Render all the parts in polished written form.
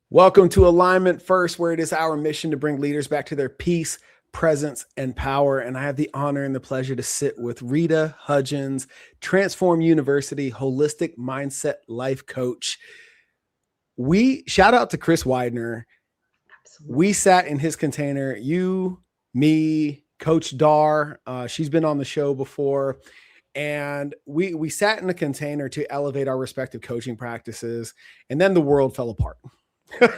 Welcome to Alignment First, where it is our mission to bring leaders back to their peace, presence, and power. And I have the honor and the pleasure to sit with Rita Hudgens, Transform University holistic mindset life coach. We shout out to Chris Widener. Absolutely. We sat in his container, you, me, Coach Dar. She's been on the show before. And we sat in a container to elevate our respective coaching practices. And then the world fell apart. It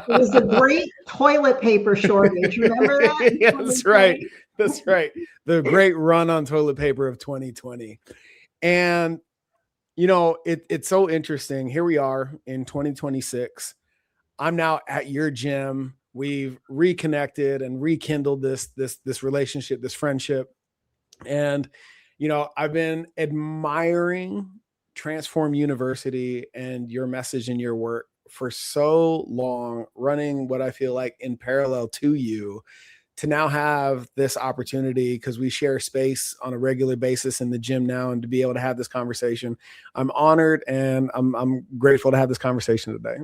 was a great toilet paper shortage. Remember that? Yeah, that's right. That's right. The great run on toilet paper of 2020. And, you know, it's so interesting. Here we are in 2026. I'm now at your gym. We've reconnected and rekindled this relationship, this friendship. And, you know, I've been admiring Transform University and your message and your work for so long, running what I feel like in parallel to you, to now have this opportunity, because we share space on a regular basis in the gym now, and to be able to have this conversation. I'm honored and I'm grateful to have this conversation today.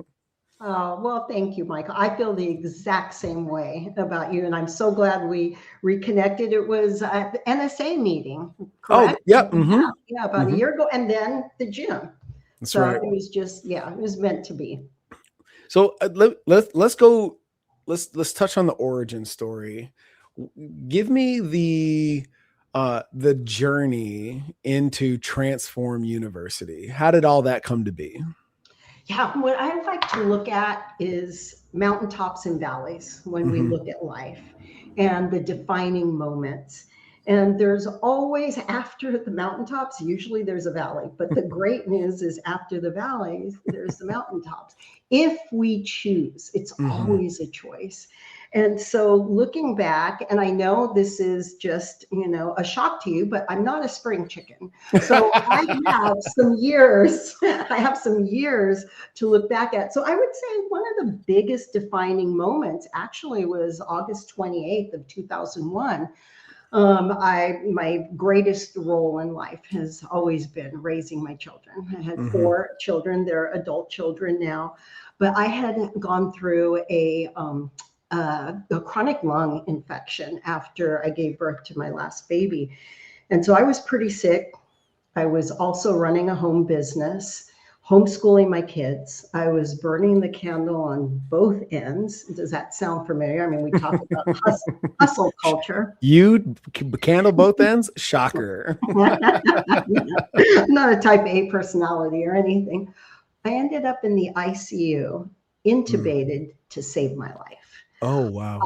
Oh, well, thank you, Michael. I feel the exact same way about you, and I'm so glad we reconnected. It was at the NSA meting, correct? Oh, yep. Mm-hmm. Yeah, about a year ago, and then the gym. That's so right. It was just, it was meant to be. So let's go. Let's touch on the origin story. Give me the journey into Transform University. How did all that come to be? Yeah, what I like to look at is mountaintops and valleys when we look at life, and the defining moments. And there's always, after the mountaintops, usually there's a valley. But the great news is after the valleys, there's the mountaintops. If we choose, it's always a choice. And so looking back, and I know this is just, a shock to you, but I'm not a spring chicken. So I have some years to look back at. So I would say one of the biggest defining moments actually was August 28th of 2001. My greatest role in life has always been raising my children. I had 4 children. They're adult children now, but I had gone through a chronic lung infection after I gave birth to my last baby. And so I was pretty sick. I was also running a home business, homeschooling my kids. I was burning the candle on both ends. Does that sound familiar? I mean, we talk about hustle culture. You candle both ends? Shocker. Not a type A personality or anything. I ended up in the ICU, intubated to save my life. Oh, wow.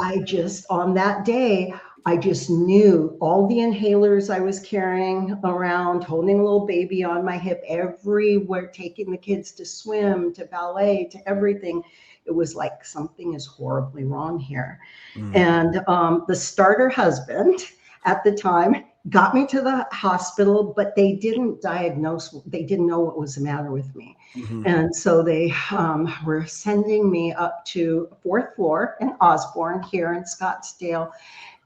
On that day, I just knew all the inhalers I was carrying around, holding a little baby on my hip everywhere, taking the kids to swim, to ballet, to everything. It was like something is horribly wrong here. And the starter husband at the time got me to the hospital, but they didn't diagnose, they didn't know what was the matter with me. And so they were sending me up to 4th floor in Osborne here in Scottsdale.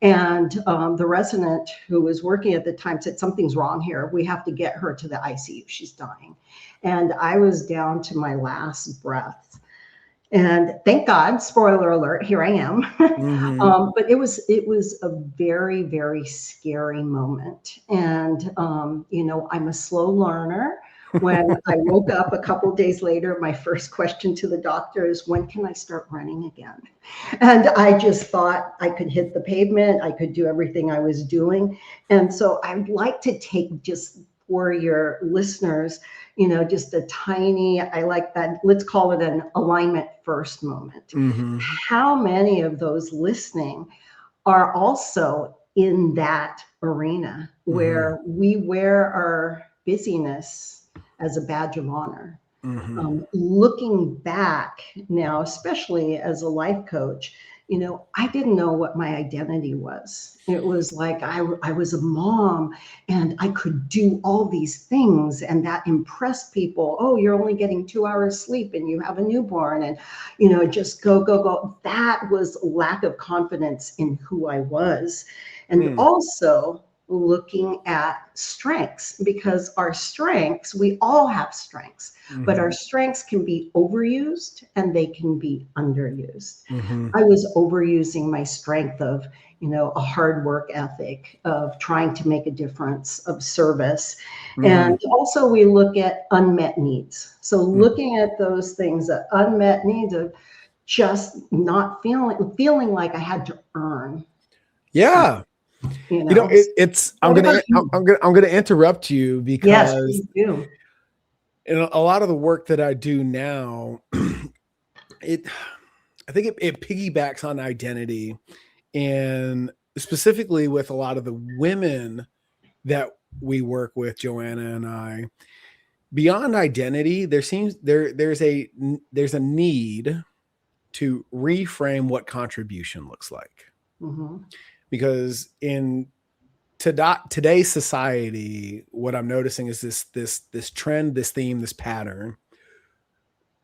And the resident who was working at the time said, something's wrong here. We have to get her to the ICU. She's dying. And I was down to my last breath. And thank God, spoiler alert, here I am. But it was a very, very scary moment. And, I'm a slow learner. When I woke up a couple of days later, my first question to the doctor is, when can I start running again? And I just thought I could hit the pavement. I could do everything I was doing. And so I'd like to take, just for your listeners, just a tiny, I like that, let's call it an alignment first moment. How many of those listening are also in that arena where we wear our busyness as a badge of honor? Looking back now, especially as a life coach, I didn't know what my identity was. It was like I was a mom and I could do all these things, and that impressed people. Oh, you're only getting 2 hours sleep and you have a newborn, and just go. That was lack of confidence in who I was. And also looking at strengths, because our strengths, we all have strengths, but our strengths can be overused and they can be underused. I was overusing my strength of, a hard work ethic, of trying to make a difference, of service. And also we look at unmet needs. So looking at those things, the unmet needs of just not feeling like I had to earn. Yeah. It's I'm What gonna about you? I'm gonna interrupt you Yes, because please do. in a lot of the work that I do now, I think it piggybacks on identity, and specifically with a lot of the women that we work with, Joanna and I. Beyond identity, there's a need to reframe what contribution looks like, because in today's society, what I'm noticing is this trend, this theme, this pattern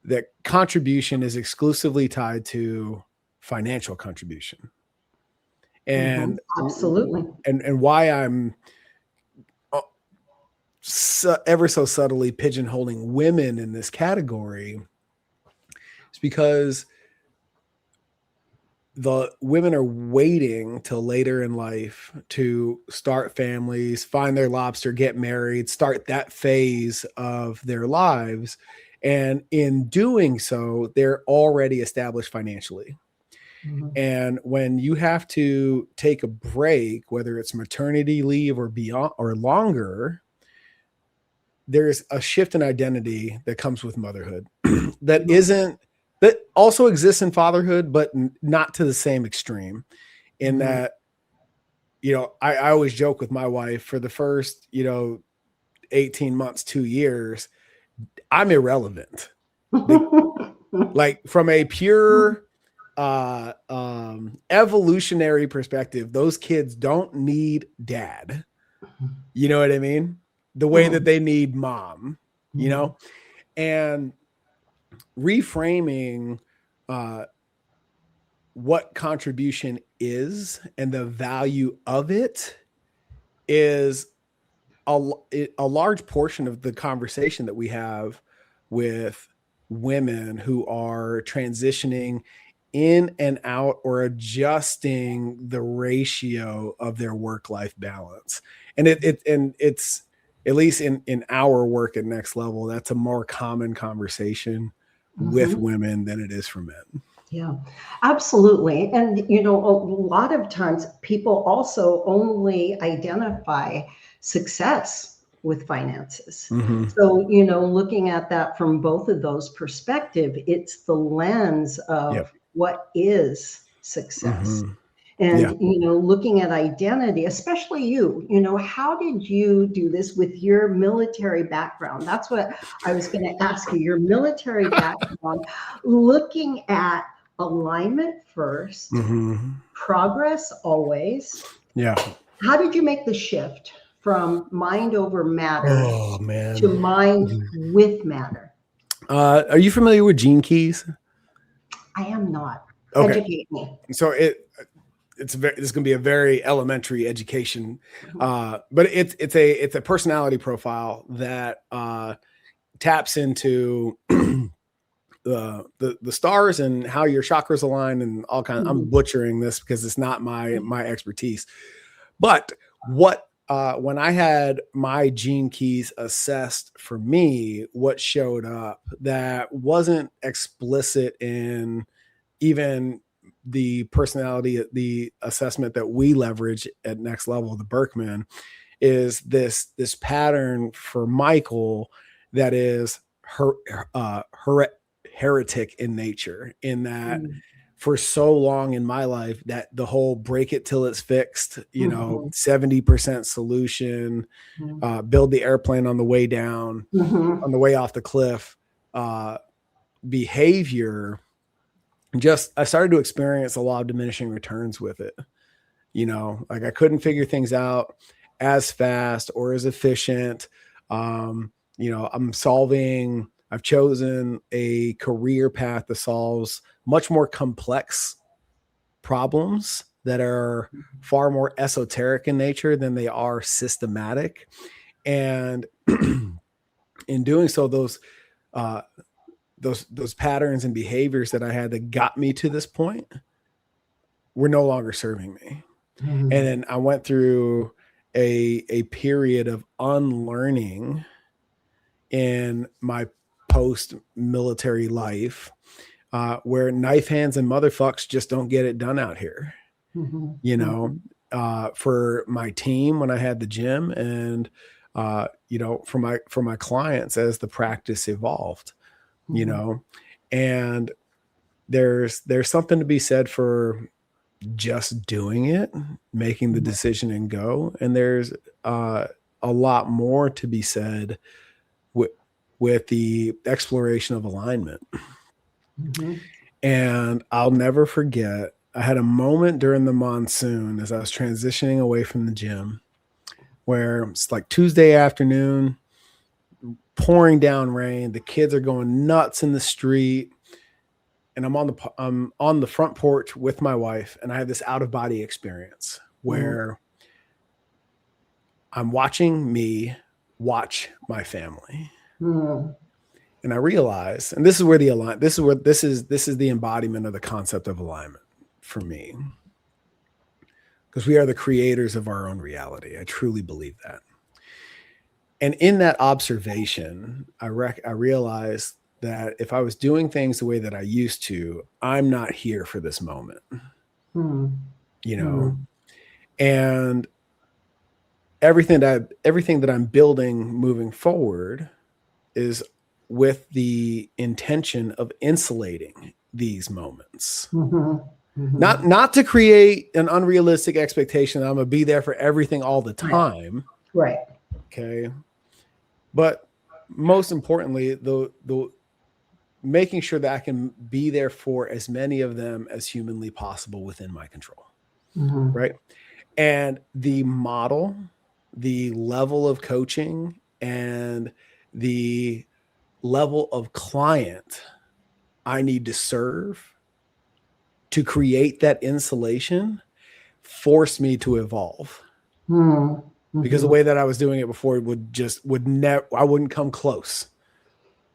that contribution is exclusively tied to financial contribution. And Absolutely. and why I'm ever so subtly pigeonholing women in this category is because the women are waiting till later in life to start families, find their lobster, get married, start that phase of their lives. And in doing so, they're already established financially. And when you have to take a break, whether it's maternity leave or beyond or longer, there's a shift in identity that comes with motherhood that also exists in fatherhood, but not to the same extreme. In that, I always joke with my wife, for the first, 18 months, 2 years, I'm irrelevant. Like from a pure evolutionary perspective, those kids don't need dad. You know what I mean? The way that they need mom, and reframing what contribution is and the value of it is a large portion of the conversation that we have with women who are transitioning in and out or adjusting the ratio of their work-life balance. And it's at least in our work at Next Level, that's a more common conversation with women than it is for men. Yeah, absolutely. And, a lot of times people also only identify success with finances. So, looking at that from both of those perspectives, it's the lens of what is success. And, looking at identity, especially you, how did you do this with your military background? That's what I was going to ask you, your military background, looking at alignment first, progress always. Yeah. How did you make the shift from mind over matter to mind with matter? Are you familiar with Gene Keys? I am not. Okay. Educate me. So this is going to be a very elementary education, but it's a personality profile that taps into the stars and how your chakras align and all kinds. I'm butchering this because it's not my expertise, but when I had my gene keys assessed for me, what showed up that wasn't explicit in even the personality, the assessment that we leverage at Next Level, the Berkman, is this pattern for Michael that is heretic in nature, in that for so long in my life, that the whole break it till it's fixed, 70% solution, build the airplane on the way down, on the way off the cliff, behavior, I started to experience a lot of diminishing returns with it. Like I couldn't figure things out as fast or as efficient. I've chosen a career path that solves much more complex problems that are far more esoteric in nature than they are systematic. And in doing so, those patterns and behaviors that I had that got me to this point were no longer serving me. Mm-hmm. And then I went through a period of unlearning in my post-military life, where knife hands and motherfucks just don't get it done out here. Mm-hmm. You know, for my team when I had the gym, and you know, for my clients as the practice evolved. Mm-hmm. You know, and there's something to be said for just doing it, making the decision and go. And there's a lot more to be said with the exploration of alignment. Mm-hmm. And I'll never forget, I had a moment during the monsoon as I was transitioning away from the gym where it's like Tuesday afternoon, pouring down rain. The kids are going nuts in the street. And I'm on the front porch with my wife, and I have this out of body experience where I'm watching me watch my family. Mm-hmm. And I realize, and this is where this is the embodiment of the concept of alignment for me, because we are the creators of our own reality. I truly believe that. And in that observation, I realized that if I was doing things the way that I used to, I'm not here for this moment. Mm-hmm. You know, and everything that I'm building moving forward is with the intention of insulating these moments. Mm-hmm. Mm-hmm. Not to create an unrealistic expectation that I'm gonna be there for everything all the time. Right. Okay. But most importantly, the making sure that I can be there for as many of them as humanly possible within my control. Mm-hmm. Right. And the model, the level of coaching, and the level of client I need to serve to create that insulation forced me to evolve. Mm-hmm. Because the way that I was doing it before I wouldn't come close.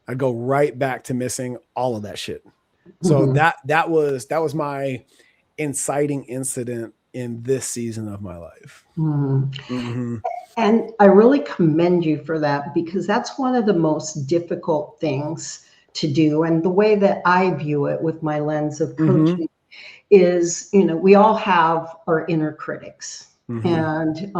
I'd go right back to missing all of that shit. So that was my inciting incident in this season of my life. Mm-hmm. Mm-hmm. And I really commend you for that, because that's one of the most difficult things to do. And the way that I view it with my lens of coaching is, you know, we all have our inner critics. And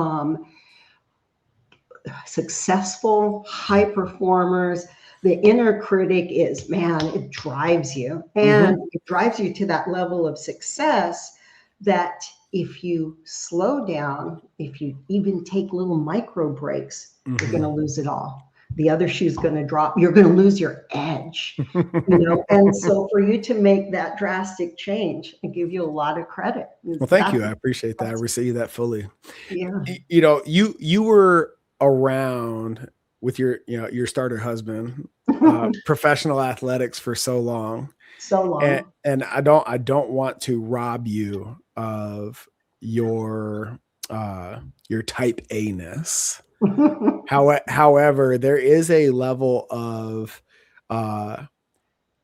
successful high performers, the inner critic is, man, it drives you. And it drives you to that level of success that if you slow down, if you even take little micro breaks, you're going to lose it all. The other shoe's going to drop. You're going to lose your edge, you know? And so for you to make that drastic change, I give you a lot of credit. Well, thank you. I appreciate that. I receive that fully. Yeah. You know, you were around with your starter husband, professional athletics for so long. So long. And I don't want to rob you of your type A-ness. However, there is a level of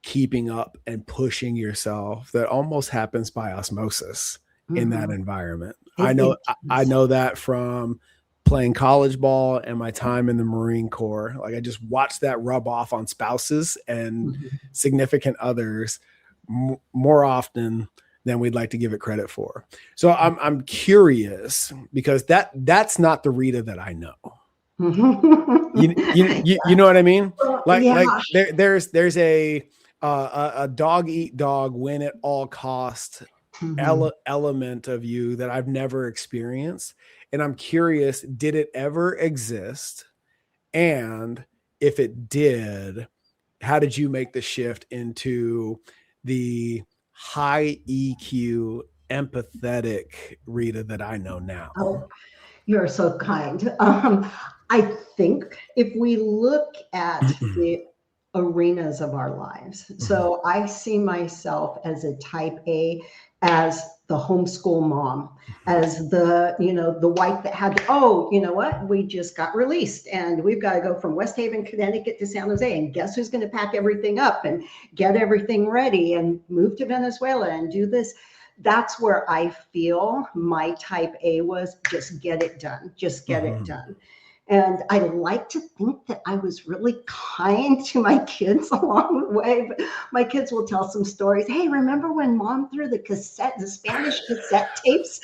keeping up and pushing yourself that almost happens by osmosis in that environment. I know that from playing college ball and my time in the Marine Corps. Like, I just watched that rub off on spouses and significant others more often than we'd like to give it credit for. So I'm curious, because that's not the Rita that I know. You know what I mean? Like there's a dog eat dog, win at all cost element of you that I've never experienced. And I'm curious, did it ever exist? And if it did, how did you make the shift into the high EQ, empathetic Rita that I know now? Oh, you're so kind. I think if we look at the arenas of our lives, so I see myself as a type A, as the homeschool mom, as the, the wife that had, oh, you know what? We just got released and we've got to go from West Haven, Connecticut to San Jose. And guess who's going to pack everything up and get everything ready and move to Venezuela and do this? That's where I feel my type A was, just get it done, just get it done. And I like to think that I was really kind to my kids along the way, but my kids will tell some stories. Hey, remember when mom threw the Spanish cassette tapes?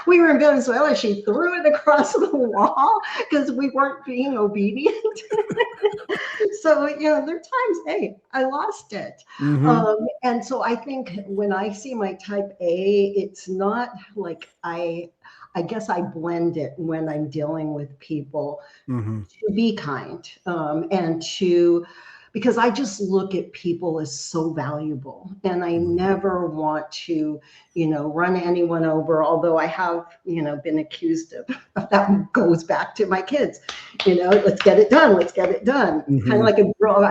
We were in Venezuela. She threw it across the wall because we weren't being obedient. So, there are times, hey, I lost it. And so I think when I see my type A, it's not like I guess I blend it when I'm dealing with people to be kind and because I just look at people as so valuable and I never want to, run anyone over. Although I have, been accused of that goes back to my kids, let's get it done. Let's get it done. Kind of like a girl,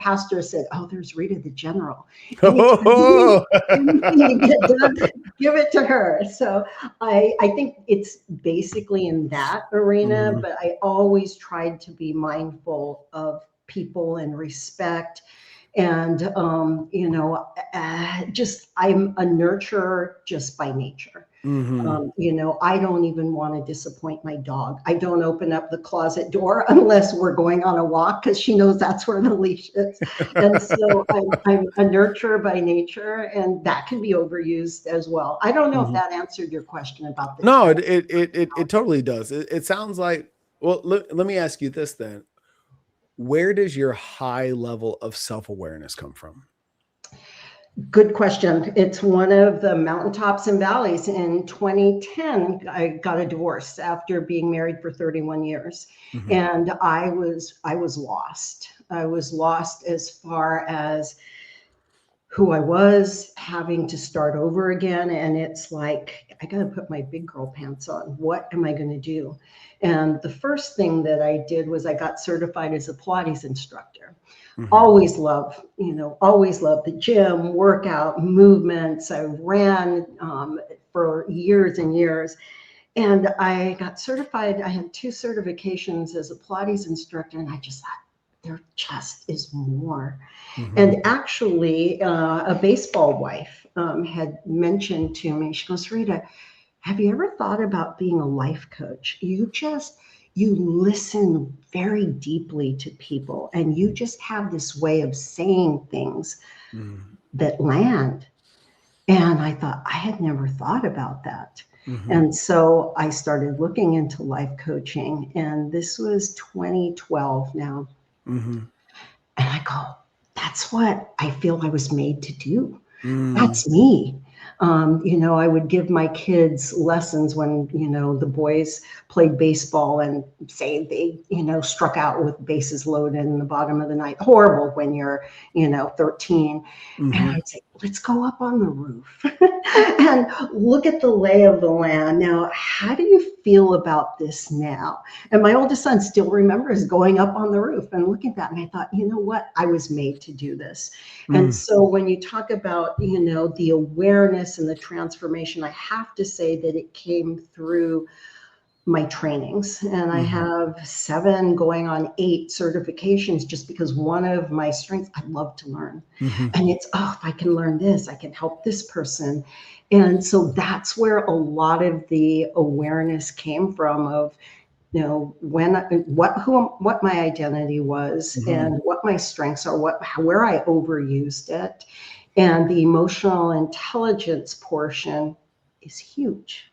pastor said, oh, there's Rita the General. Anytime you get done, give it to her. So I think it's basically in that arena, but I always tried to be mindful of people and respect. And, just I'm a nurturer just by nature. I don't even want to disappoint my dog. I don't open up the closet door unless we're going on a walk because she knows that's where the leash is. And so I'm a nurturer by nature, and that can be overused as well. I don't know if that answered your question about this. No, it totally does. It sounds like, well, let me ask you this then. Where does your high level of self-awareness come from? Good question. It's one of the mountaintops and valleys. In 2010, I got a divorce after being married for 31 years. And I was lost. I was lost as far as who I was, having to start over again. And it's like, I got to put my big girl pants on. What am I going to do? And the first thing that I did was I got certified as a Pilates instructor. Always loved the gym, workout, movements. I ran for years and years. And I got certified. I had 2 certifications as a Pilates instructor. And I just thought, there just is more. And actually, a baseball wife had mentioned to me, she goes, Rita, have you ever thought about being a life coach? You listen very deeply to people and you just have this way of saying things that land. And I thought, I had never thought about that. And so I started looking into life coaching, and this was 2012 now. And I go, that's what I feel I was made to do. That's me. I would give my kids lessons when, the boys played baseball and say they, struck out with bases loaded in the bottom of the ninth. Horrible when you're, 13. And I'd say, let's go up on the roof and look at the lay of the land. Now, how do you feel about this now? And my oldest son still remembers going up on the roof and looking at that. And I thought, you know what? I was made to do this. And so when you talk about, the awareness and the transformation, I have to say that it came through my trainings. And I have 7 going on 8 certifications just because one of my strengths, I love to learn. And it's, if I can learn this, I can help this person. And so that's where a lot of the awareness came from of, what my identity was and what my strengths are, where I overused it. And the emotional intelligence portion is huge.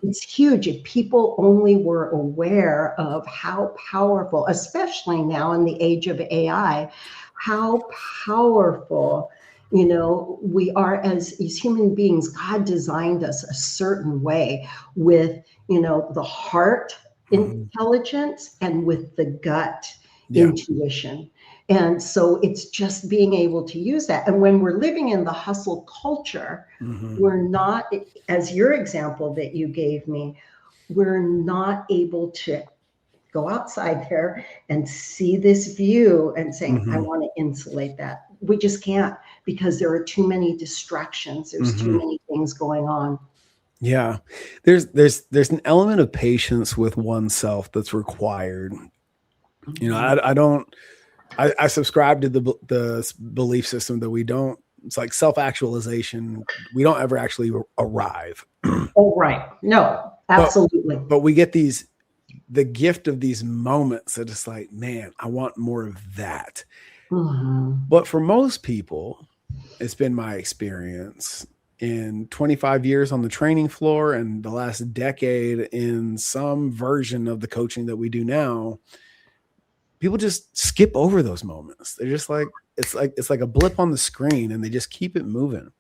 It's huge. If people only were aware of how powerful, especially now in the age of AI, how powerful, we are as human beings. God designed us a certain way with, the heart intelligence and with the gut intuition. And so it's just being able to use that. And when we're living in the hustle culture, we're not, as your example that you gave me, we're not able to go outside there and see this view and saying, I want to insulate that. we just can't, because there are too many distractions. There's too many things going on. Yeah. There's an element of patience with oneself that's required. You know, I subscribe to the belief system that we don't, it's like self-actualization. We don't ever actually arrive. Oh, right. No, absolutely. But we get the gift of these moments that it's like, man, I want more of that. But for most people, it's been my experience in 25 years on the training floor and the last decade in some version of the coaching that we do now, people just skip over those moments. They're just like, it's like a blip on the screen and they just keep it moving.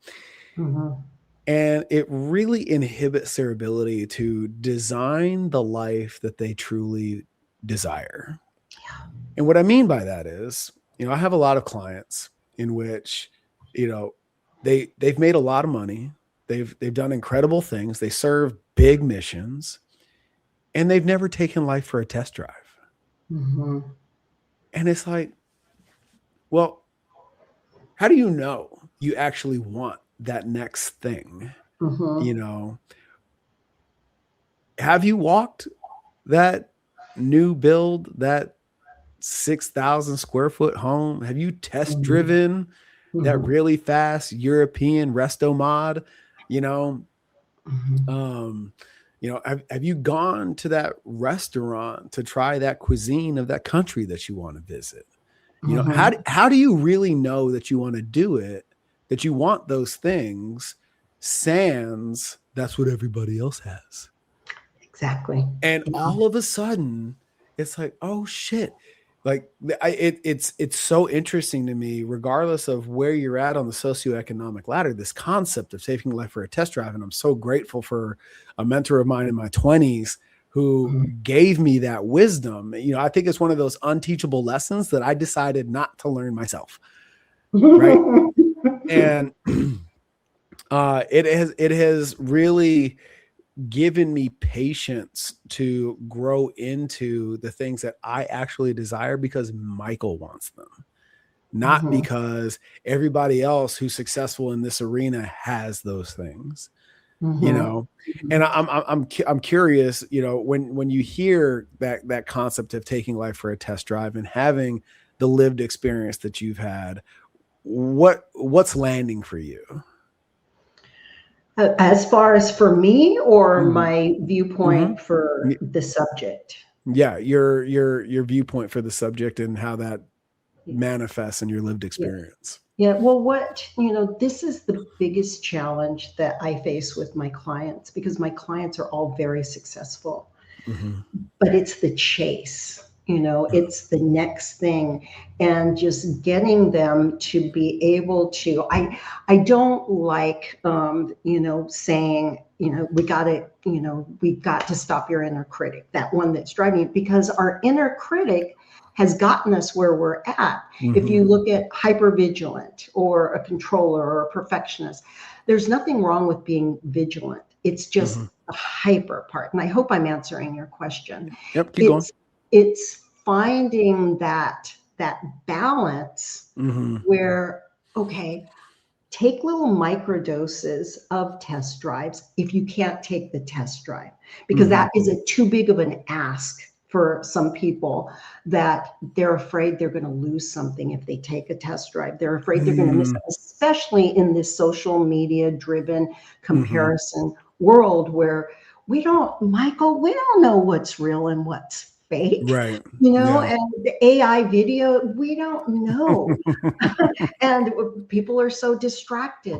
And it really inhibits their ability to design the life that they truly desire. Yeah. And what I mean by that is, you know, I have a lot of clients in which, you know, they've made a lot of money. They've done incredible things. They serve big missions, and they've never taken life for a test drive. And it's like, well, how do you know you actually want that next thing? You know, have you walked that new build, that 6,000 square foot home? Have you test driven that really fast European resto mod? You know, you know, have you gone to that restaurant to try that cuisine of that country that you want to visit? You know, how do you really know that you want to do it, that you want those things, sans that's what everybody else has? Exactly. And all of a sudden, it's like, oh shit. Like it's so interesting to me, regardless of where you're at on the socioeconomic ladder, this concept of taking life for a test drive. And I'm so grateful for a mentor of mine in my 20s who gave me that wisdom. You know, I think it's one of those unteachable lessons that I decided not to learn myself. Right. And it has really given me patience to grow into the things that I actually desire because Michael wants them, not because everybody else who's successful in this arena has those things. You know, and I'm curious, you know, when you hear that concept of taking life for a test drive and having the lived experience that you've had, what's landing for you? As far as for me, or my viewpoint for the subject? Yeah, your viewpoint for the subject and how that manifests in your lived experience. Yeah, well, this is the biggest challenge that I face with my clients, because my clients are all very successful, but it's the chase. It's the next thing, and just getting them to be able to. I don't like, saying, we've got to stop your inner critic, that one that's driving it, because our inner critic has gotten us where we're at. If you look at hypervigilant or a controller or a perfectionist, there's nothing wrong with being vigilant. It's just the hyper part. And I hope I'm answering your question. Yep, keep going. It's finding that balance where, okay, take little micro doses of test drives if you can't take the test drive, because that is too big of an ask for some people, that they're afraid they're going to lose something if they take a test drive. They're afraid they're going to miss it, especially in this social media driven comparison world where we don't know what's real and what's fake, right? And the AI video, we don't know. And people are so distracted.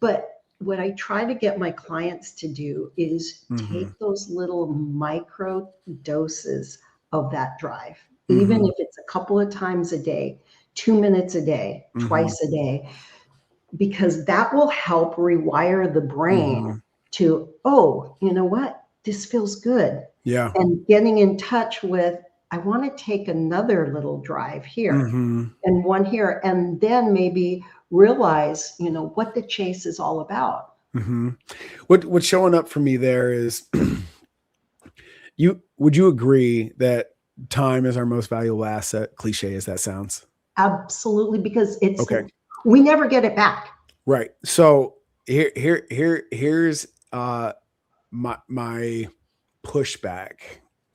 But what I try to get my clients to do is take those little micro doses of that drive, even if it's a couple of times a day, 2 minutes a day, twice a day, because that will help rewire the brain to, oh, you know what? This feels good. Yeah. And getting in touch with, I want to take another little drive here and one here, and then maybe realize, what the chase is all about. What's showing up for me there is, would you agree that time is our most valuable asset, cliche as that sounds? Absolutely, because Okay. we never get it back. Right. So here's my pushback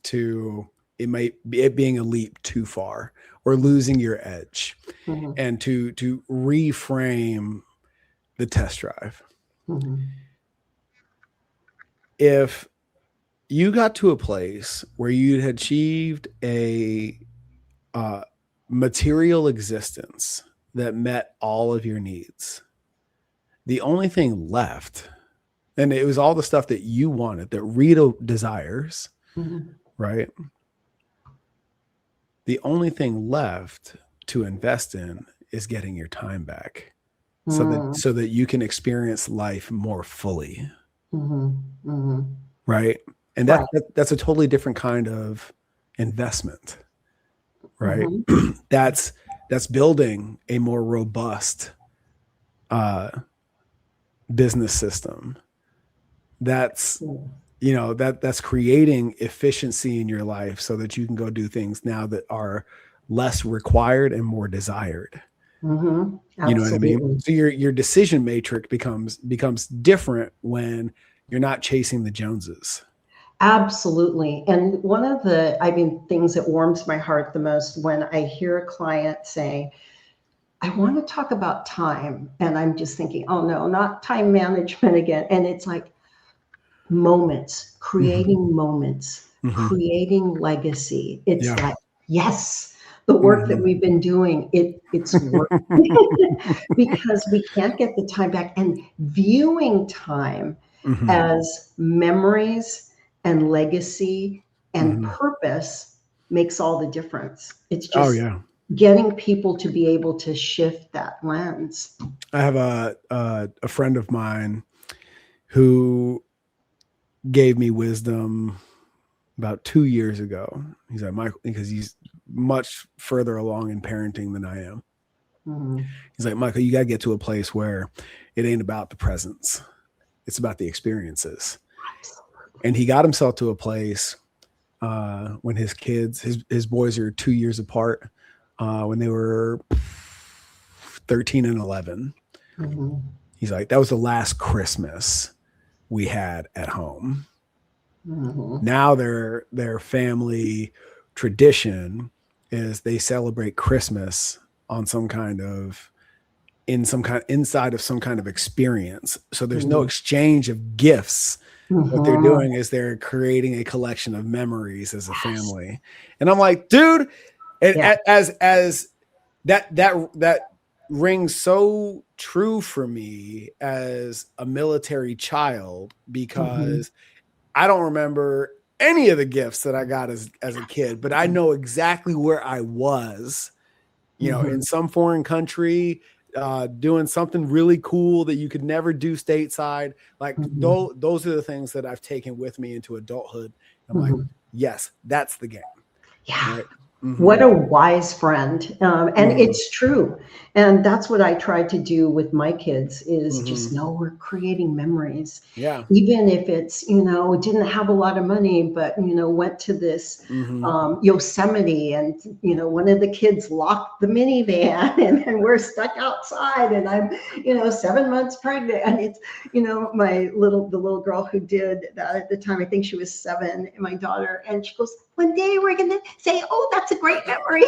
to it being a leap too far or losing your edge, Mhm. and to reframe the test drive. Mhm. If you got to a place where you had achieved a material existence that met all of your needs, the only thing left, and it was all the stuff that you wanted, that Rita desires, Mhm. right? The only thing left to invest in is getting your time back, Mhm. so that you can experience life more fully, Mhm. Mhm. right? And Right. that's a totally different kind of investment, right? Mhm. that's building a more robust uh, business system. That's that's creating efficiency in your life so that you can go do things now that are less required and more desired. Mhm. You know what I mean? Absolutely. So your decision matrix becomes different when you're not chasing the Joneses. Absolutely. And one of the, I mean, things that warms my heart the most when I hear a client say, I want to talk about time. And I'm just thinking, oh no, not time management again. And it's like Mm-hmm. moments, Mm-hmm. creating legacy. It's Yeah. like, yes, the work that Mm-hmm. we've been doing, it's work because we can't get the time back. And viewing time Mm-hmm. as memories and legacy and Mm-hmm. purpose makes all the difference. It's Oh just yeah. getting people to be able to shift that lens. I have a friend of mine who gave me wisdom about 2 years ago. He's like, Michael, because he's much further along in parenting than I am. Mhm. He's like, Michael, you got to get to a place where it ain't about the presents, it's about the experiences. And he got himself to a place when his kids, his boys are 2 years apart, when they were 13 and 11. Mhm. He's like, that was the last Christmas we had at home. Mhm. Now their family tradition is they celebrate Christmas on some kind of inside of some kind of experience. So there's no Mhm. exchange of gifts. What they're Mhm. doing is they're creating a collection of memories as a family. And I'm like, dude, and Yeah. as that rings so true for me as a military child, Mhm. because I don't remember any of the gifts that I got as a kid, but I know exactly where I was, in Mhm. some foreign country, doing something really cool that you could never do stateside. Like Mhm. those are the things that I've taken with me into adulthood. I'm like, Mhm. yes, that's the game, Yeah. right? Mm-hmm. What a wise friend. And Mm-hmm. it's true. And that's what I try to do with my kids is Mm-hmm. just know we're creating memories. Yeah. Even if it's, didn't have a lot of money, but, went to this Mm-hmm. Yosemite and, one of the kids locked the minivan and we're stuck outside and I'm, 7 months pregnant. And it's, the little girl who did that at the time, I think she was 7, my daughter, and she goes, one day we're going to say, oh, that's a great memory.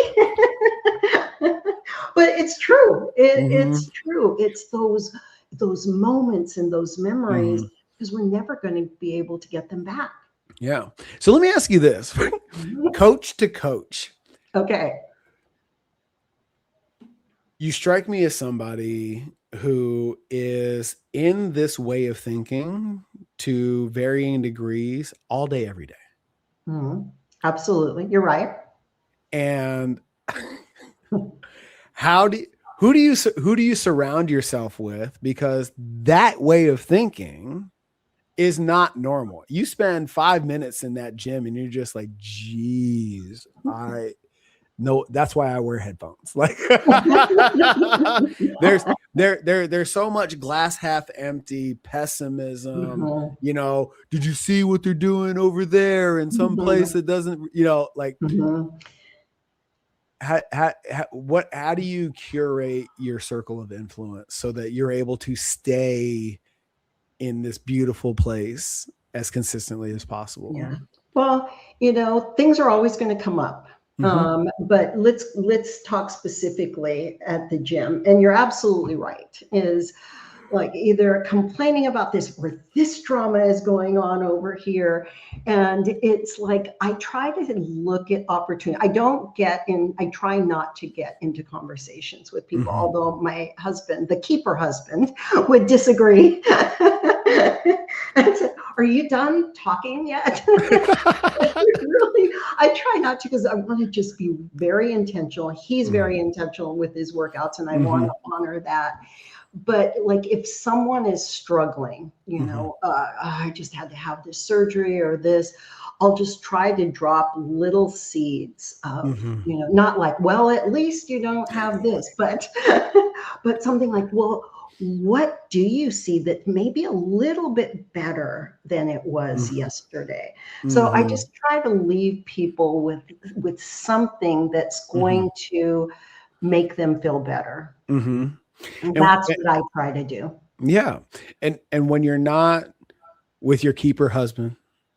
But it's true. Mm-hmm. It's true. It's those moments and those memories Mm-hmm. because we're never going to be able to get them back. Yeah. So let me ask you this, coach to coach. Okay. You strike me as somebody who is in this way of thinking to varying degrees all day, every day. Mhm. Absolutely. You're right. And how do who do you surround yourself with? Because that way of thinking is not normal. You spend 5 minutes in that gym and you're just like, geez, no, that's why I wear headphones. Like there's there's so much glass half empty pessimism. Mhm. Did you see what they're doing over there in some place Mhm. that doesn't, like, Mhm. how do you curate your circle of influence so that you're able to stay in this beautiful place as consistently as possible? Yeah. Well, things are always going to come up. Mm-hmm. But let's talk specifically at the gym. And you're absolutely right. Is like either complaining about this or this drama is going on over here. And it's like I try to look at opportunity. I try not to get into conversations with people, Mm-hmm. although my husband, the keeper husband, would disagree. And said, are you done talking yet? Really, I try not to because I want to just be very intentional. He's very intentional with his workouts, and I want Mm-hmm. to honor that. But like if someone is struggling, Mm-hmm. I just had to have this surgery or this, I'll just try to drop little seeds of, Mm-hmm. not like, well, at least you don't have this, but but something like, well, what do you see that may be a little bit better than it was yesterday? So I Mm-hmm. just try to leave people with something that's Mm-hmm. going to make them feel better. Mm-hmm. And And, that's what I try to do. yeah, and when you're not with your keeper husband,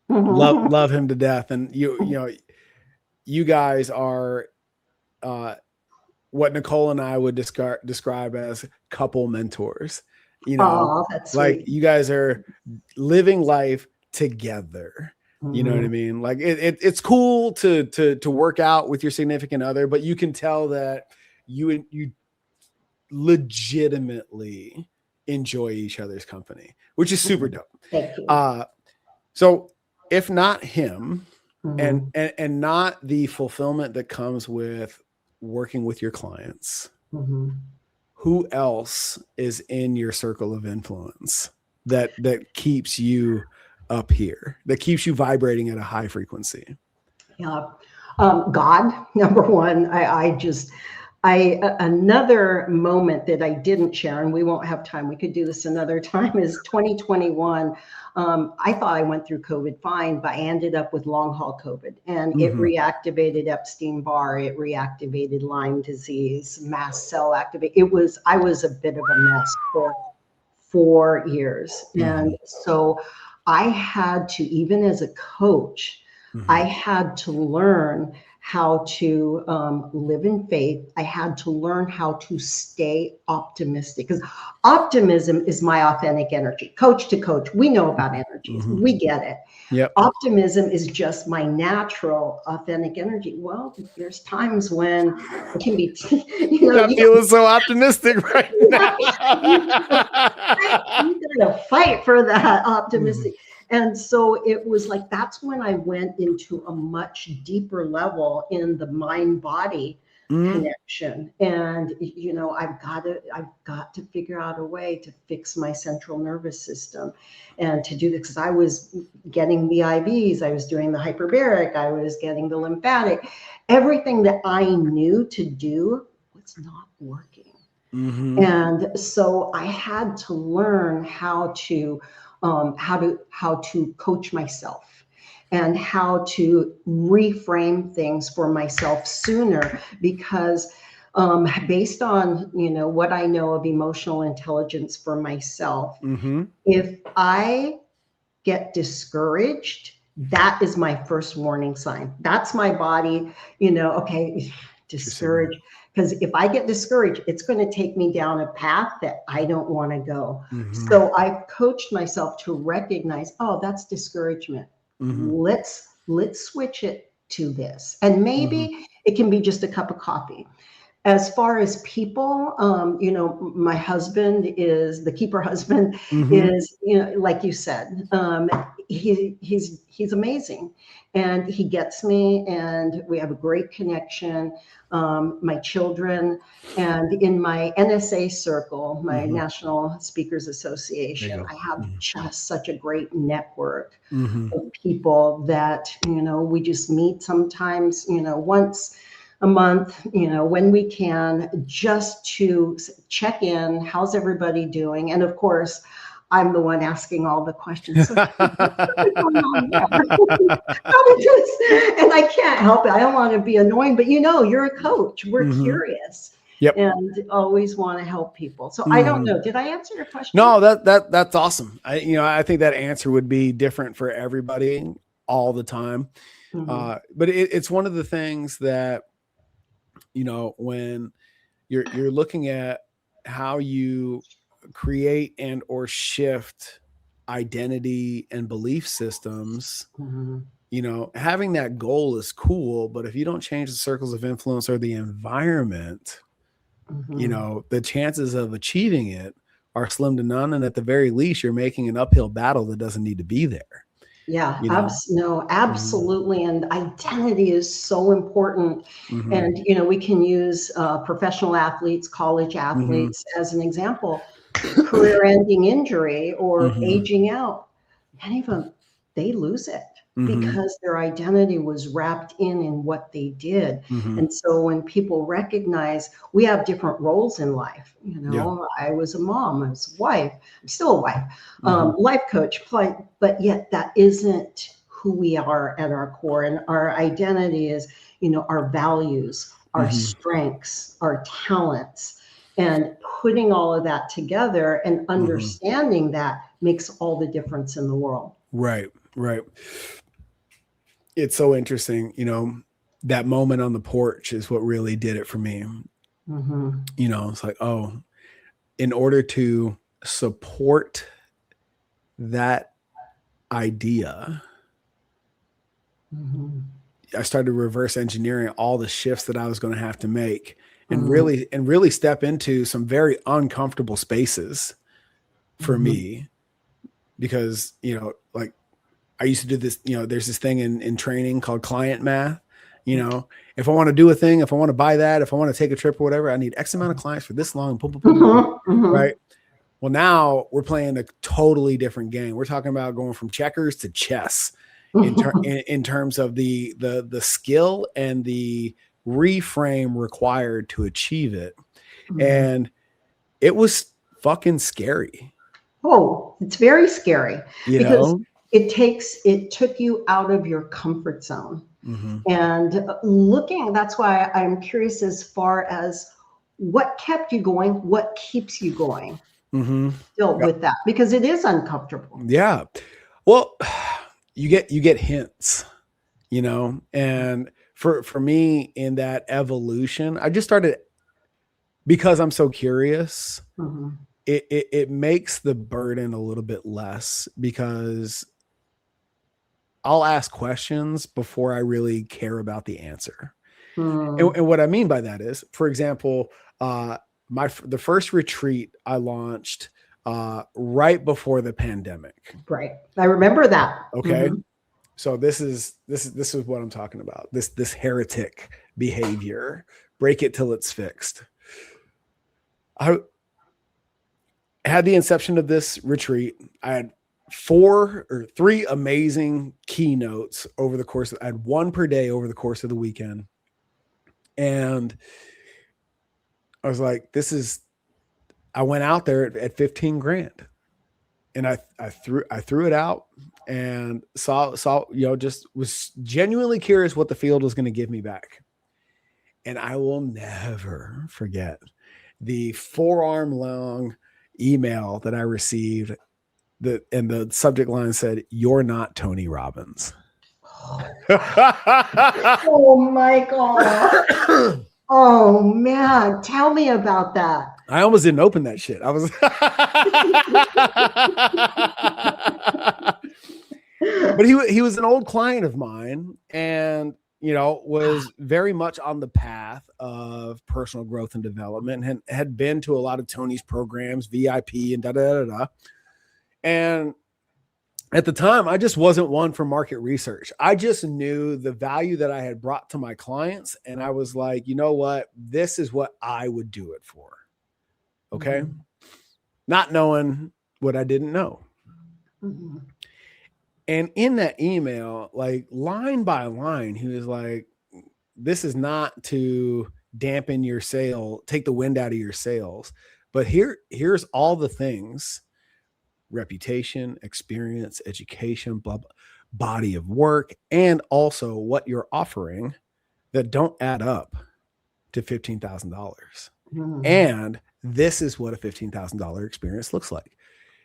Mhm. love him to death, and you guys are uh, what Nicole and I would describe as couple mentors. Oh, that's Like sweet. you guys are living life together. You know what I Mhm. mean? Like it's cool to work out with your significant other, but you can tell that you legitimately enjoy each other's company, which is super dope. Thank you. Uh, so if not him Mhm. and not the fulfillment that comes with working with your clients, Mhm. who else is in your circle of influence that keeps you up here, that keeps you vibrating at a high frequency? Yeah. God, number one, another moment that I didn't share, and we won't have time, we could do this another time, is 2021. I thought I went through COVID fine, but I ended up with long haul COVID, and it Mm-hmm. reactivated Epstein-Barr, it reactivated Lyme disease, mast cell activate. I was a bit of a mess for 4 years. Mm-hmm. And so I had to, even as a coach, I Mm-hmm. had to learn how to live in faith. I had to learn how to stay optimistic because optimism is my authentic energy. Coach to coach, we know about energies, Mm-hmm. we get it. Yep. Optimism is just my natural authentic energy. Well, there's times when it can be, I'm you feeling so optimistic right now. you gotta fight for that Mhm. optimistic. And so it was like that's when I went into a much deeper level in the mind body Mhm. connection. And I've got to figure out a way to fix my central nervous system and to do this because I was getting the IVs, I was doing the hyperbaric, I was getting the lymphatic, everything that I knew to do was not working. Mhm. And so I had to learn how to coach myself and how to reframe things for myself sooner because based on what I know of emotional intelligence for myself, Mhm. if I get discouraged, that is my first warning sign. That's my body, okay, What's your signal? discouraged. Because if I get discouraged, it's going to take me down a path that I don't want to go. Mhm. So I've coached myself to recognize, oh, that's discouragement. Mhm. Let's switch it to this. And Mhm. maybe it can be just a cup of coffee. As far as people, my husband is the keeper husband Mhm. is, like you said, he's amazing and he gets me and we have a great connection. My children and in my NSA circle, my Mhm. National Speakers There you Association, go. I have Mhm. just such a great network Mhm. of people that, we just meet sometimes, once a month, when we can, just to check in. How's everybody doing? And of course, I'm the one asking all the questions. So what's going on there? And I can't help it. I don't want to be annoying, but you're a coach. We're curious. Yep. And always want to help people. So I don't know. Did I answer your question? No, that's awesome. I think that answer would be different for everybody all the time. But it's one of the things that, when you're looking at how you create and or shift identity and belief systems, having that goal is cool. But if you don't change the circles of influence or the environment, the chances of achieving it are slim to none. And at the very least, you're making an uphill battle that doesn't need to be there. Yeah, absolutely. And identity is so important. And, we can use professional athletes, college athletes as an example. Career-ending injury or aging out. Many of them, they lose it because their identity was wrapped in what they did. And so when people recognize we have different roles in life, I was a mom, I was a wife, I'm still a wife, life coach, but yet that isn't who we are at our core. And our identity is, our values, our strengths, our talents, and putting all of that together and understanding that makes all the difference in the world. Right. It's so interesting, that moment on the porch is what really did it for me. It's like, in order to support that idea, I started reverse engineering all the shifts that I was going to have to make and really step into some very uncomfortable spaces for me, because, like I used to do this, there's this thing in training called client math. If I want to do a thing, if I want to buy that, if I want to take a trip or whatever, I need X amount of clients for this long, right? Well, now we're playing a totally different game. We're talking about going from checkers to chess in terms of the skill and the reframe required to achieve it. And it was fucking scary. Oh, it's very scary because it took you out of your comfort zone. And that's why I'm curious as far as what kept you going, what keeps you going still with that, because it is uncomfortable. Yeah. Well, you get hints, and for me in that evolution, I just started, because I'm so curious, it makes the burden a little bit less, because I'll ask questions before I really care about the answer. And what I mean by that is, for example, the first retreat I launched right before the pandemic. Right. I remember that. Okay. So this is what I'm talking about. This heretic behavior. Break it till it's fixed. I had the inception of this retreat. I had 3 amazing keynotes over the course I had one per day over the course of the weekend. And I was like, I went out there at 15 grand, and I threw it out and saw, just was genuinely curious what the field was going to give me back. And I will never forget the 4-arm long email that I received, and the subject line said, "You're not Tony Robbins." Oh my God. Oh man, tell me about that. I almost didn't open that shit. I was but he was an old client of mine, and was very much on the path of personal growth and development, and had been to a lot of Tony's programs, VIP and da. And at the time, I just wasn't one for market research. I just knew the value that I had brought to my clients. And I was like, you know what? This is what I would do it for. Okay. Not knowing what I didn't know. And in that email, like line by line, he was like, this is not to dampen your sail, take the wind out of your sails, but here's all the things reputation, experience, education, blah, blah, body of work, and also what you're offering that don't add up to $15,000. And this is what a $15,000 experience looks like.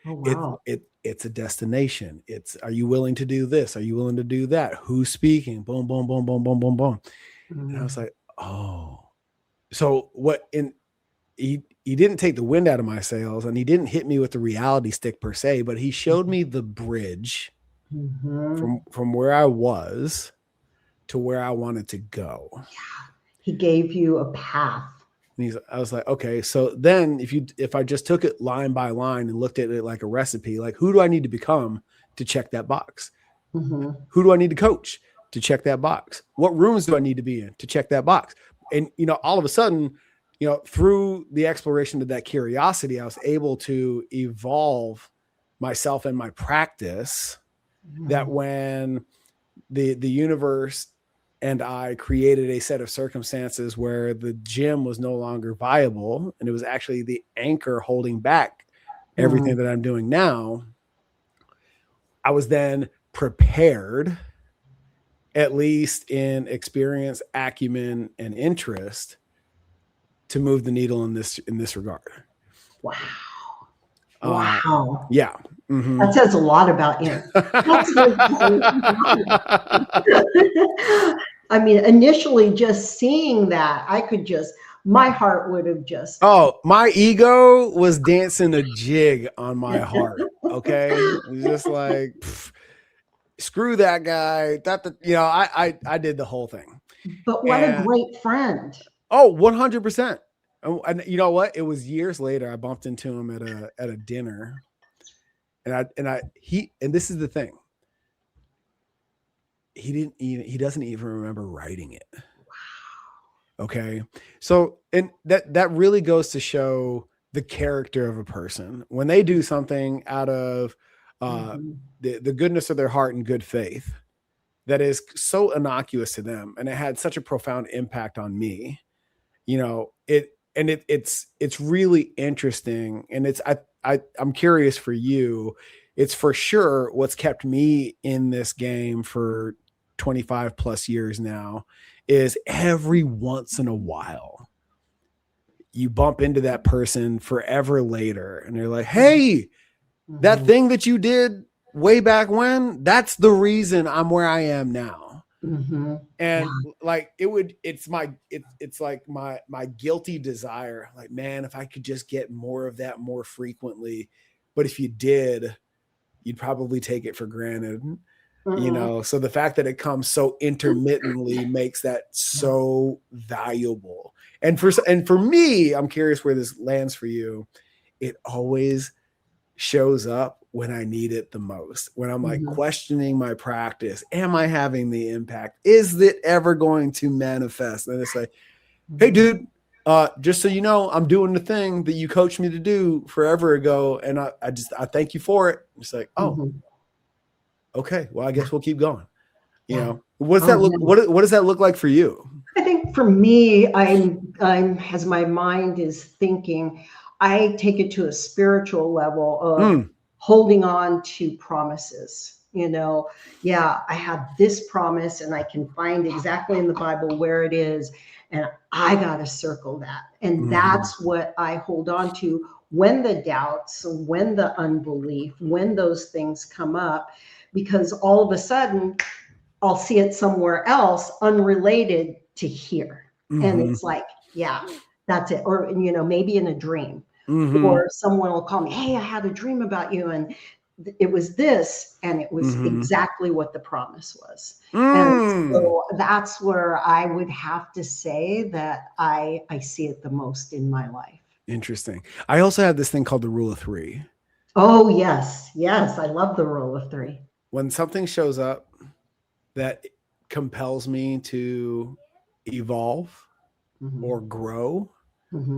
Oh, wow. It's a destination. It's, are you willing to do this? Are you willing to do that? Who's speaking? Boom, boom, boom, boom, boom, boom, boom. And I was like, oh, so what in, he didn't take the wind out of my sails, and he didn't hit me with the reality stick per se, but he showed me the bridge from where I was to where I wanted to go. Yeah. He gave you a path. And I was like, okay, so then if I just took it line by line and looked at it like a recipe, like, who do I need to become to check that box? Who do I need to coach to check that box? What rooms do I need to be in to check that box? And, all of a sudden, through the exploration of that curiosity, I was able to evolve myself and my practice, that when the universe and I created a set of circumstances where the gym was no longer viable, and it was actually the anchor holding back everything that I'm doing now, I was then prepared, at least in experience, acumen, and interest, to move the needle in this regard. Wow. Wow. Yeah. That says a lot about you. I mean, initially just seeing that, my heart would have just. Oh, my ego was dancing a jig on my heart. Okay. It was just like, screw that guy. I did the whole thing. But what a great friend. Oh, 100%. And you know what? It was years later. I bumped into him at a dinner, and this is the thing. He doesn't even remember writing it. Wow. Okay. So, and that really goes to show the character of a person when they do something out of the goodness of their heart and good faith that is so innocuous to them, and it had such a profound impact on me. It's really interesting, and I'm curious for you. It's for sure what's kept me in this game for 25 plus years now is every once in a while you bump into that person forever later, and they're like, hey, that thing that you did way back when, that's the reason I'm where I am now. And like, it's like my guilty desire. Like, man, if I could just get more of that more frequently, but if you did, you'd probably take it for granted, so the fact that it comes so intermittently makes that so valuable. And for me, I'm curious where this lands for you. It always shows up when I need it the most, when I'm like questioning my practice. Am I having the impact? Is it ever going to manifest? And it's like, hey, dude, just so you know, I'm doing the thing that you coached me to do forever ago. And I thank you for it. It's like, oh, okay, well, I guess we'll keep going. What does that look like for you? I think for me, I'm as my mind is thinking, I take it to a spiritual level of holding on to promises. I have this promise, and I can find exactly in the Bible where it is, and I got to circle that. And that's what I hold on to when the doubts, when the unbelief, when those things come up, because all of a sudden I'll see it somewhere else unrelated to here. And it's like, yeah, that's it. Or, maybe in a dream. Or someone will call me, hey, I had a dream about you, and it was this, and it was exactly what the promise was. And so that's where I would have to say that I see it the most in my life. Interesting. I also have this thing called the rule of three. Oh, yes. I love the rule of three. When something shows up that compels me to evolve or grow,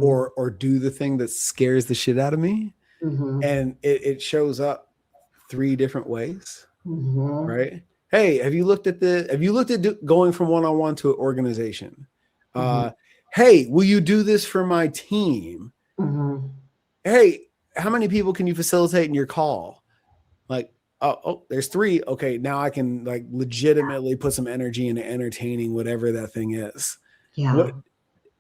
or do the thing that scares the shit out of me, and it shows up 3 different ways, right? Hey, have you looked at going from one-on-one to an organization? Hey, will you do this for my team? Hey, how many people can you facilitate in your call? Like, there's 3. Okay, now I can like legitimately put some energy into entertaining whatever that thing is. Yeah. What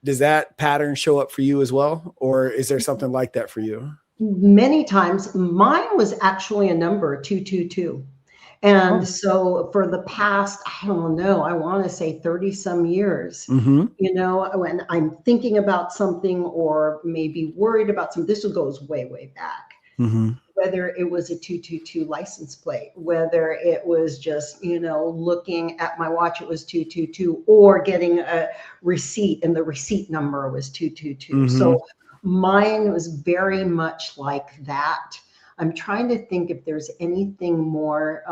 does that pattern show up for you as well? Or is there something like that for you? Many times. Mine was actually a number 222. And Oh. so for the past, I don't know, I want to say 30 some years, Mm-hmm. when I'm thinking about something or maybe worried about something, this goes way, way back. Mm-hmm. Whether it was a 222 license plate, whether it was just, looking at my watch, it was 222, or getting a receipt and the receipt number was 222. Mm-hmm. So mine was very much like that. I'm trying to think if there's anything more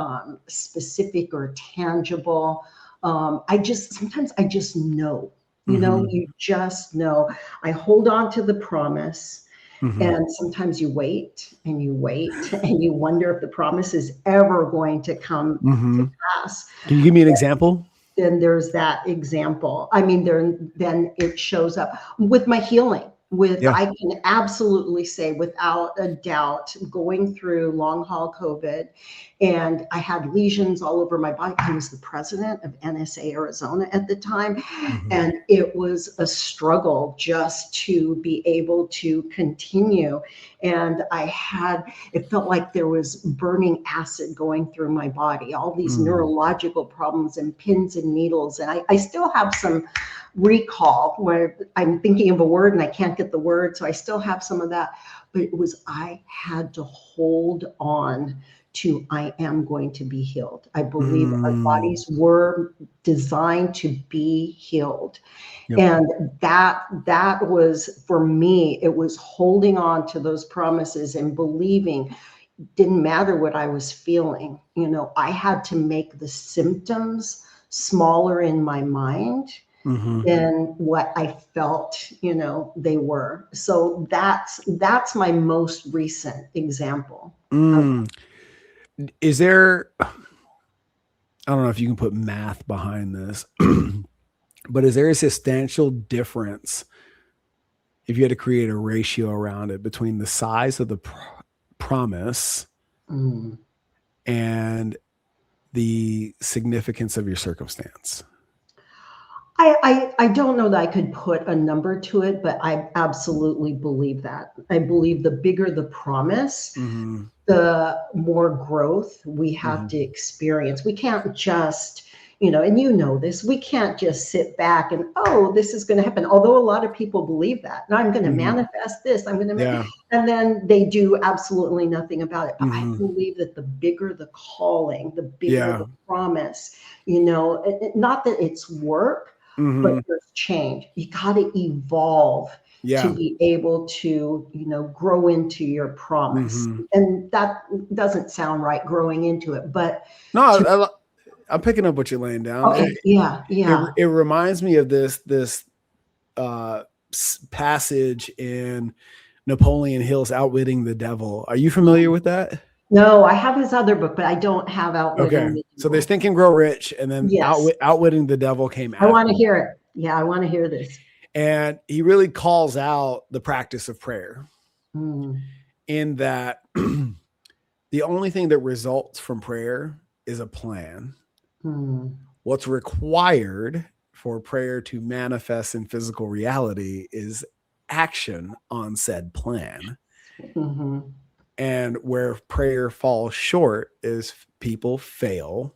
specific or tangible. Sometimes I just know, Mm-hmm. you just know. I hold on to the promise. Mm-hmm. And sometimes you wait and you wait and you wonder if the promise is ever going to come Mm-hmm. to pass. Can you give me an example? Then there's that example. I mean, then it shows up with my healing. Yeah. I can absolutely say without a doubt, going through long haul COVID, and I had lesions all over my body. I was the president of NSA Arizona at the time, Mm-hmm. and it was a struggle just to be able to continue. And it felt like there was burning acid going through my body, all these neurological problems and pins and needles. And I still have some recall where I'm thinking of a word and I can't get the word. So I still have some of that. But I had to hold on to, I am going to be healed. I believe our bodies were designed to be healed. Yep. And that was, for me, it was holding on to those promises and believing. Didn't matter what I was feeling. I had to make the symptoms smaller in my mind than what I felt, they were. So that's my most recent example. Is there, I don't know if you can put math behind this, but is there a substantial difference if you had to create a ratio around it between the size of the promise and the significance of your circumstance? I don't know that I could put a number to it, but I absolutely believe that. I believe the bigger the promise, the more growth we have to experience. We can't just, and this, we can't just sit back and, this is going to happen. Although a lot of people believe that. And I'm going to manifest this. And then they do absolutely nothing about it. But I believe that the bigger the calling, the bigger the promise, not that it's work, but there's change. You got to evolve to be able to, grow into your promise. And that doesn't sound right, growing into it, but no, I'm picking up what you're laying down. okay, yeah. It reminds me of this passage in Napoleon Hill's Outwitting the Devil. Are you familiar with that? No, I have his other book, but I don't have Outwitting the Devil. So there's Think and Grow Rich, and then Outwitting the Devil came out. I want to hear it. Yeah, I want to hear this. And he really calls out the practice of prayer in that the only thing that results from prayer is a plan. What's required for prayer to manifest in physical reality is action on said plan. And where prayer falls short is people fail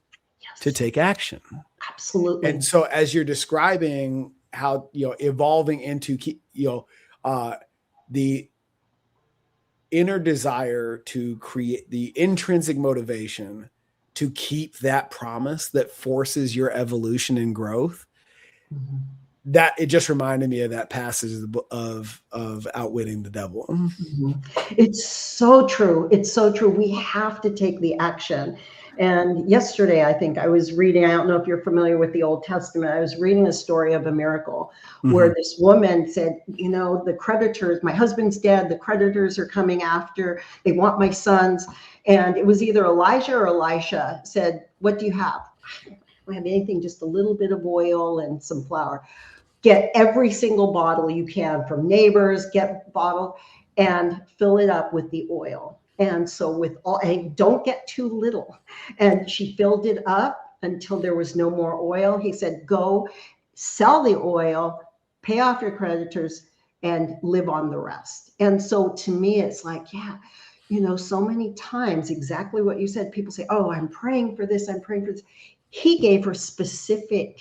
to take action. Absolutely. And so as you're describing how, evolving into, the inner desire to create the intrinsic motivation to keep that promise that forces your evolution and growth, that it just reminded me of that passage of Outwitting the Devil. It's so true. It's so true. We have to take the action. And yesterday, I think I was reading, I don't know if you're familiar with the Old Testament, I was reading a story of a miracle where this woman said, the creditors, my husband's dead, the creditors are coming after, they want my sons. And it was either Elijah or Elisha said, what do you have? I don't have anything, just a little bit of oil and some flour. Get every single bottle you can from neighbors, get bottle. and fill it up with the oil. And so with all, and don't get too little. And she filled it up until there was no more oil. He said, go sell the oil, pay off your creditors, and live on the rest. And so to me, it's like, yeah, so many times, exactly what you said, people say, oh, I'm praying for this, I'm praying for this. He gave her specific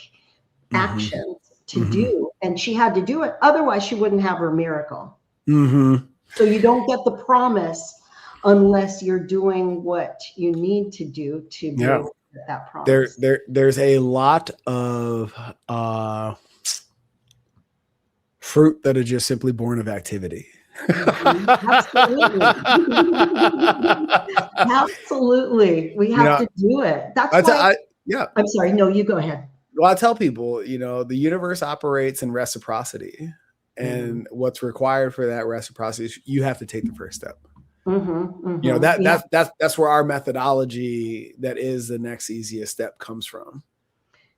actions to do, and she had to do it. Otherwise, she wouldn't have her miracle. So you don't get the promise unless you're doing what you need to do to be able to get that promise. There's a lot of fruit that are just simply born of activity. Absolutely. Absolutely. We have to do it. That's why. I'm sorry. No, you go ahead. Well, I tell people, the universe operates in reciprocity, and what's required for that reciprocity is you have to take the first step. That's where our methodology, that is the next easiest step, comes from.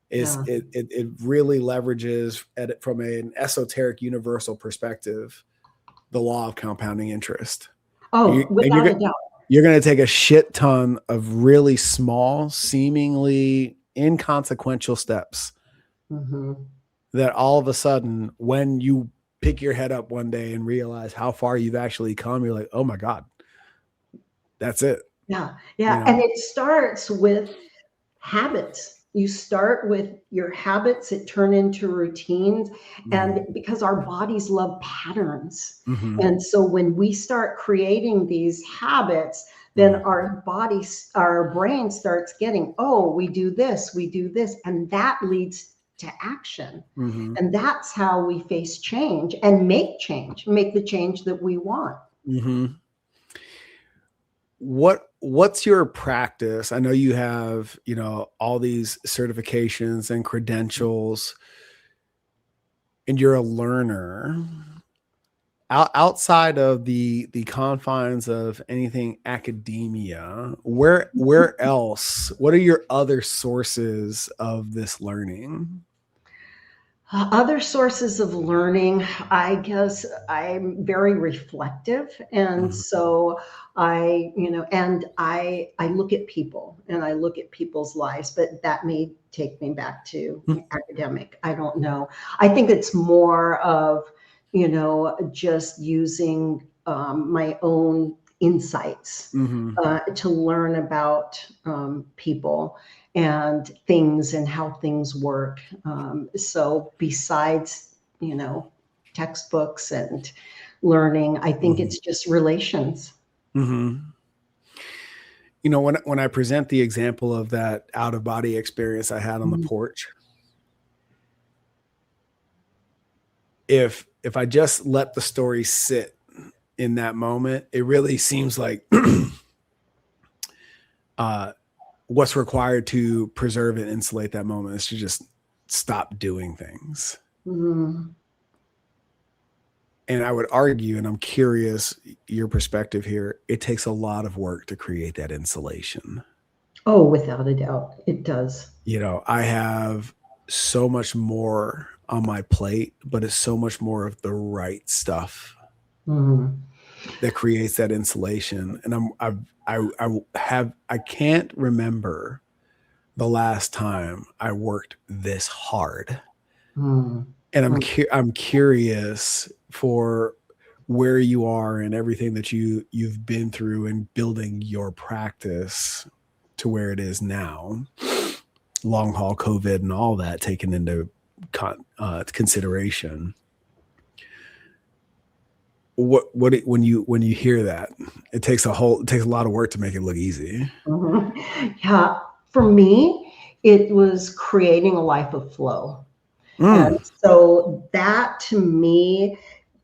It really leverages from an esoteric universal perspective, the law of compounding interest. Without a doubt. You're going to take a shit ton of really small, seemingly inconsequential steps that all of a sudden, when you pick your head up one day and realize how far you've actually come, you're like, oh my God, that's it. Yeah. And it starts with habits. You start with your habits that turn into routines, and because our bodies love patterns. And so when we start creating these habits, then our brain starts getting, oh, we do this, and that leads to action. And that's how we face change and make the change that we want. What's your practice? I know you have, all these certifications and credentials, and you're a learner. Outside of the confines of anything academia, where else? What are your other sources of this learning? Other sources of learning, I guess I'm very reflective. And so I look at people and I look at people's lives, but that may take me back to academic. I don't know. I think it's more of, just using my own insights to learn about people and things and how things work. So besides, textbooks and learning, I think it's just relations. When I present the example of that out-of-body experience I had on the porch, if I just let the story sit in that moment, it really seems like what's required to preserve and insulate that moment is to just stop doing things. And I would argue, and I'm curious your perspective here, it takes a lot of work to create that insulation. Oh, without a doubt, it does. I have so much more on my plate, but it's so much more of the right stuff that creates that insulation. And I can't remember the last time I worked this hard. And I'm curious for where you are and everything that you've been through in building your practice to where it is now, long haul COVID and all that taken into consideration. When you hear that, it takes a lot of work to make it look easy. Yeah, for me, it was creating a life of flow. And so that, to me,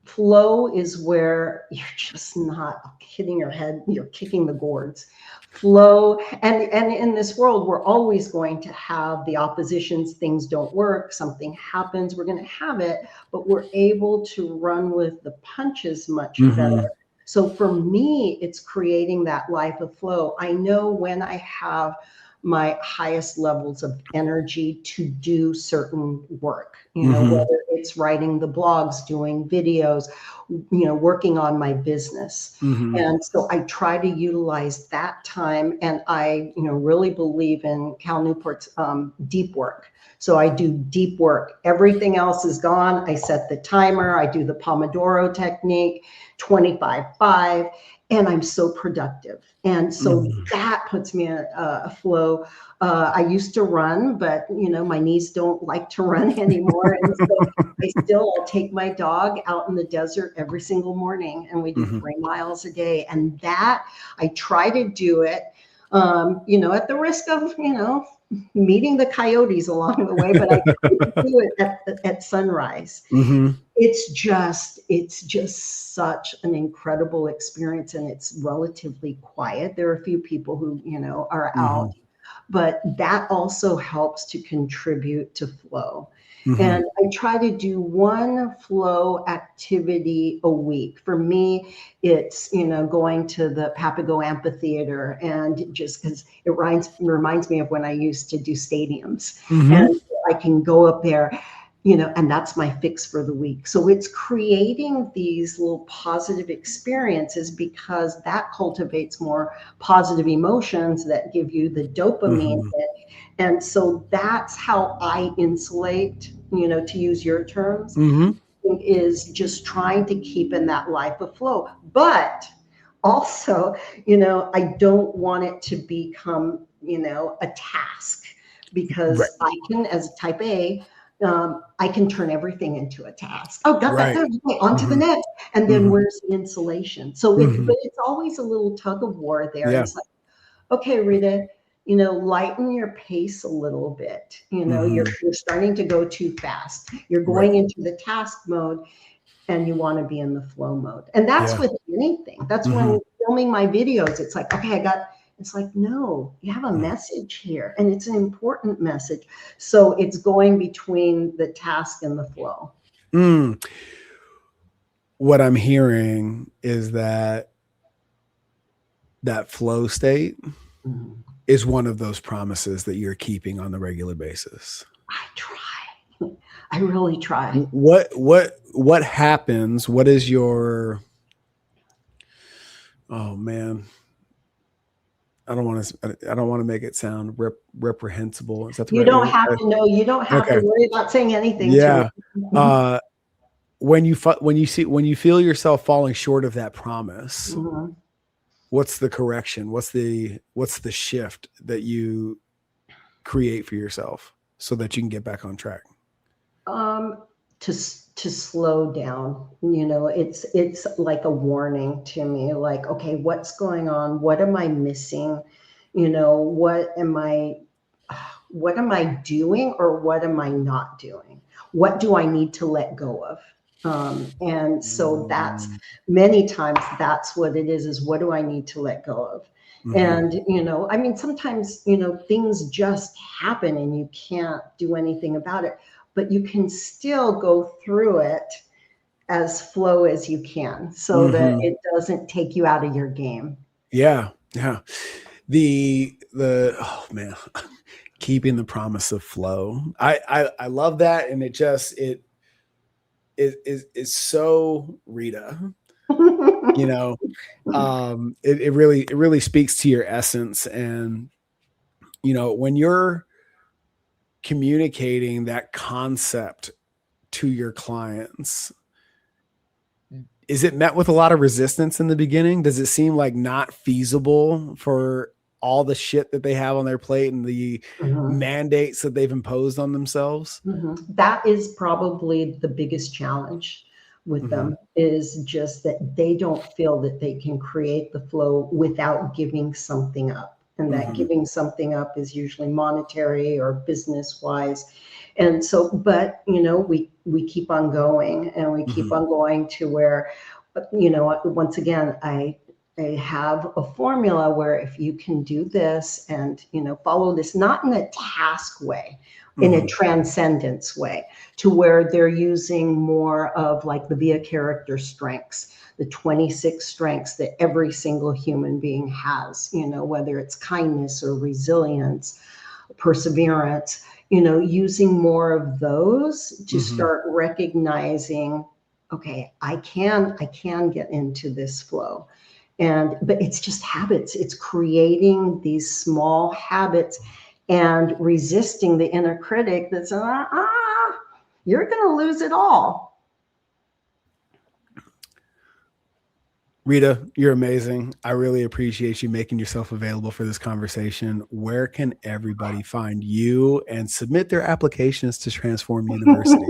flow is where you're just not hitting your head, you're kicking the gourds. Flow, and in this world, we're always going to have the oppositions. Things don't work, something happens, we're going to have it, but we're able to run with the punches much better. So for me, it's creating that life of flow. I know when I have my highest levels of energy to do certain work, whether it's writing the blogs, doing videos, working on my business. And so I try to utilize that time. And I, really believe in Cal Newport's deep work. So I do deep work. Everything else is gone. I set the timer. I do the Pomodoro technique, 25-5, and I'm so productive. And so that puts me in a flow. I used to run, but my knees don't like to run anymore. And so I'll take my dog out in the desert every single morning, and we do 3 miles a day. And that I try to do it, at the risk of, meeting the coyotes along the way, but I do it at sunrise. It's just such an incredible experience, and it's relatively quiet. There are a few people who, are out, but that also helps to contribute to flow. And I try to do one flow activity a week. For me, it's, going to the Papago Amphitheater, and just because it reminds me of when I used to do stadiums, and I can go up there, and that's my fix for the week. So it's creating these little positive experiences, because that cultivates more positive emotions that give you the dopamine hit. And so that's how I insulate, to use your terms, is just trying to keep in that life of flow. But also, I don't want it to become, a task, because I can, as type A, I can turn everything into a task. Oh, got that done. Okay, on to the next. And then where's the insulation? So but it's always a little tug of war there. Yeah. It's like, okay, Rita, lighten your pace a little bit. You're starting to go too fast. You're going into the task mode, and you want to be in the flow mode. And that's with anything. That's when filming my videos, it's like, okay, it's like, no, you have a message here, and it's an important message. So it's going between the task and the flow. What I'm hearing is that flow state is one of those promises that you're keeping on the regular basis. I try. I really try. What happens? What is your, oh man, I don't want to make it sound reprehensible. Is that the you right don't word? have to know. You don't have to worry about saying anything. Yeah. When you feel yourself falling short of that promise, what's the correction? What's the shift that you create for yourself so that you can get back on track? To slow down. It's like a warning to me, like, okay, what's going on? What am I missing? What am I doing, or what am I not doing? What do I need to let go of? And so that's many times that's what it is what do I need to let go of? And, sometimes, things just happen and you can't do anything about it, but you can still go through it as flow as you can, so that it doesn't take you out of your game. Yeah. Yeah. The oh man, keeping the promise of flow. I love that. And it is so Rita, it really speaks to your essence. And, when you're communicating that concept to your clients, is it met with a lot of resistance in the beginning? Does it seem like not feasible for all the shit that they have on their plate and the mandates that they've imposed on themselves? That is probably the biggest challenge with them, is just that they don't feel that they can create the flow without giving something up. And that giving something up is usually monetary or business wise. And so, but, we keep on going, and we keep on going to where, once again, I have a formula where if you can do this and, follow this, not in a task way, in a transcendence way, to where they're using more of like the via character strengths, the 26 strengths that every single human being has, whether it's kindness or resilience, perseverance, using more of those to start recognizing, okay, I can get into this flow. But it's just habits. It's creating these small habits and resisting the inner critic that's, you're going to lose it all. Rita, you're amazing. I really appreciate you making yourself available for this conversation. Where can everybody find you and submit their applications to Transform University?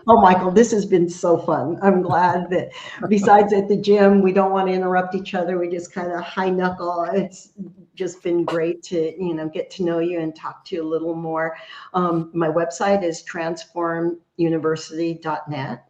Oh, Michael, this has been so fun. I'm glad that besides at the gym, we don't want to interrupt each other. We just kind of high knuckle. It's just been great to, get to know you and talk to you a little more. My website is transformuniversity.net.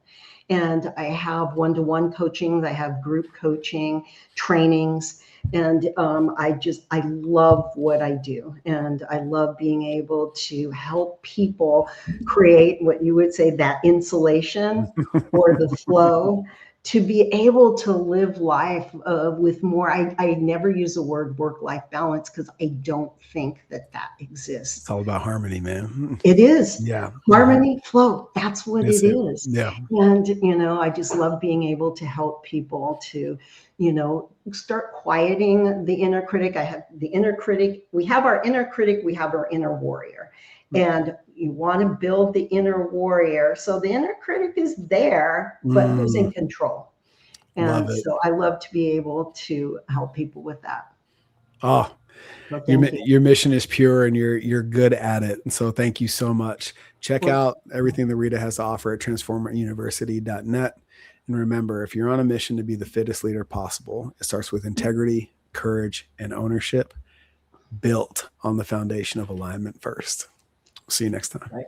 And I have one-to-one coaching. I have group coaching, trainings. And I love what I do. And I love being able to help people create what you would say that insulation or the flow to be able to live life with more. I never use the word work-life balance because I don't think that exists. It's all about harmony, man. It is. Yeah. Harmony, flow. That's what it is. Yeah. And, I just love being able to help people to, start quieting the inner critic. I have the inner critic. We have our inner critic. We have our inner warrior. And you want to build the inner warrior. So the inner critic is there, but who's in control? And so I love to be able to help people with that. Oh, your mission is pure and you're good at it. And so thank you so much. Check out everything that Rita has to offer at transformuniversity.net. And remember, if you're on a mission to be the fittest leader possible, it starts with integrity, courage, and ownership, built on the foundation of alignment first. See you next time. Right.